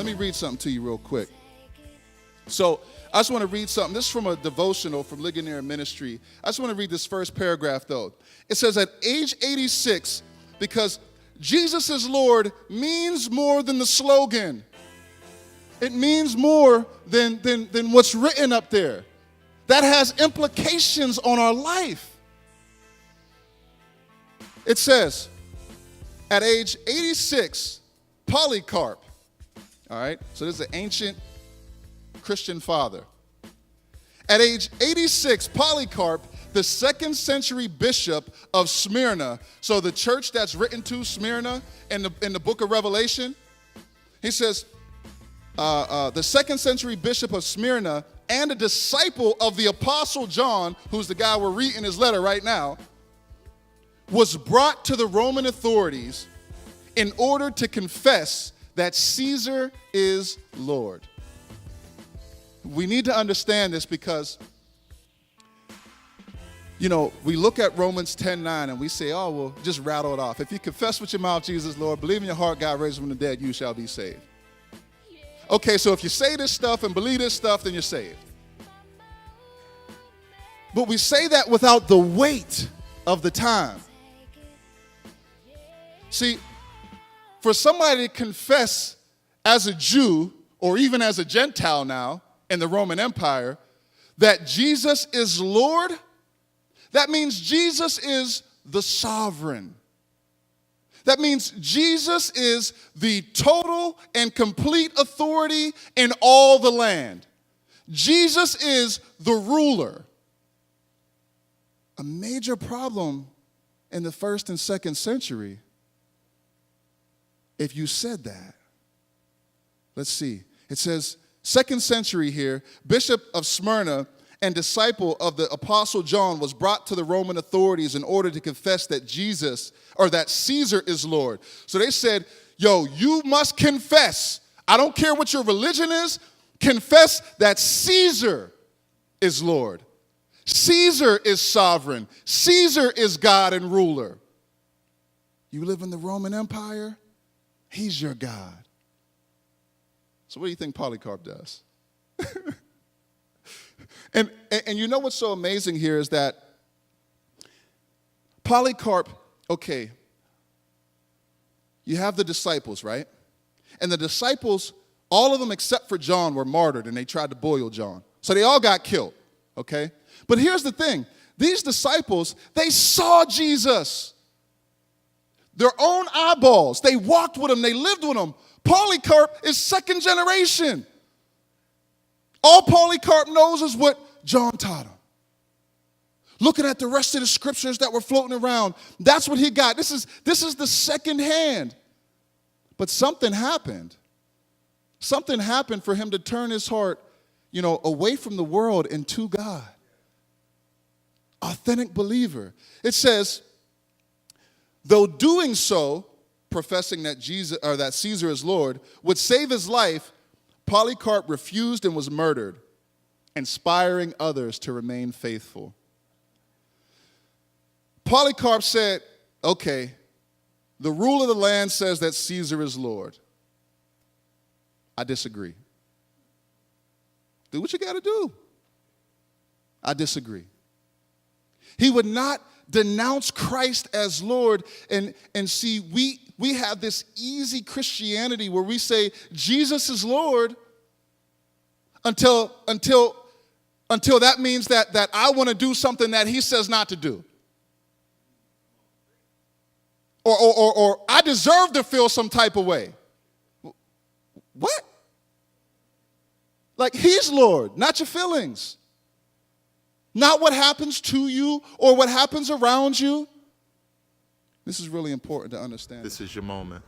Let me read something to you real quick. So I just want to read something. This is from a devotional from Ligonier Ministry. I just want to read this first paragraph, though. It says, at age 86, because Jesus is Lord means more than the slogan. It means more than what's written up there. That has implications on our life. It says, at age 86, Polycarp, all right? So this is an ancient Christian father. At age 86, Polycarp, the 2nd century bishop of Smyrna, so the church that's written to Smyrna in the book of Revelation, he says, the 2nd century bishop of Smyrna and a disciple of the apostle John, who's the guy we're reading his letter right now, was brought to the Roman authorities in order to confess that Caesar is Lord. We need to understand this because, you know, we look at Romans 10:9 and we say, oh, well, just rattle it off. If you confess with your mouth Jesus Lord, believe in your heart God raised him from the dead, you shall be saved. Okay, so if you say this stuff and believe this stuff, then you're saved. But we say that without the weight of the time. See, for somebody to confess as a Jew or even as a Gentile now in the Roman Empire that Jesus is Lord, that means Jesus is the sovereign. That means Jesus is the total and complete authority in all the land. Jesus is the ruler. A major problem in the 1st and 2nd century, if you said that. Let's see. It says, 2nd century here, Bishop of Smyrna and disciple of the apostle John was brought to the Roman authorities in order to confess that Jesus, or that Caesar is Lord. So they said, yo, you must confess. I don't care what your religion is. Confess that Caesar is Lord. Caesar is sovereign. Caesar is God and ruler. You live in the Roman Empire? He's your God. So what do you think Polycarp does? And you know what's so amazing here is that Polycarp, okay, you have the disciples, right? And the disciples, all of them except for John were martyred and they tried to boil John. So they all got killed, okay? But here's the thing. These disciples, they saw Jesus. Their own eyeballs. They walked with him. They lived with him. Polycarp is 2nd generation. All Polycarp knows is what John taught him. Looking at the rest of the scriptures that were floating around, that's what he got. This is the second hand. But something happened. Something happened for him to turn his heart, you know, away from the world and to God. Authentic believer. It says, though doing so, professing that Jesus or that Caesar is Lord, would save his life, Polycarp refused and was murdered, inspiring others to remain faithful. Polycarp said, okay, the rule of the land says that Caesar is Lord. I disagree. Do what you got to do. I disagree. He would not denounce Christ as Lord and see, we have this easy Christianity where we say Jesus is Lord until that means that I want to do something that he says not to do. Or I deserve to feel some type of way. What? Like he's Lord, not your feelings. Not what happens to you or what happens around you. This is really important to understand. This is your moment.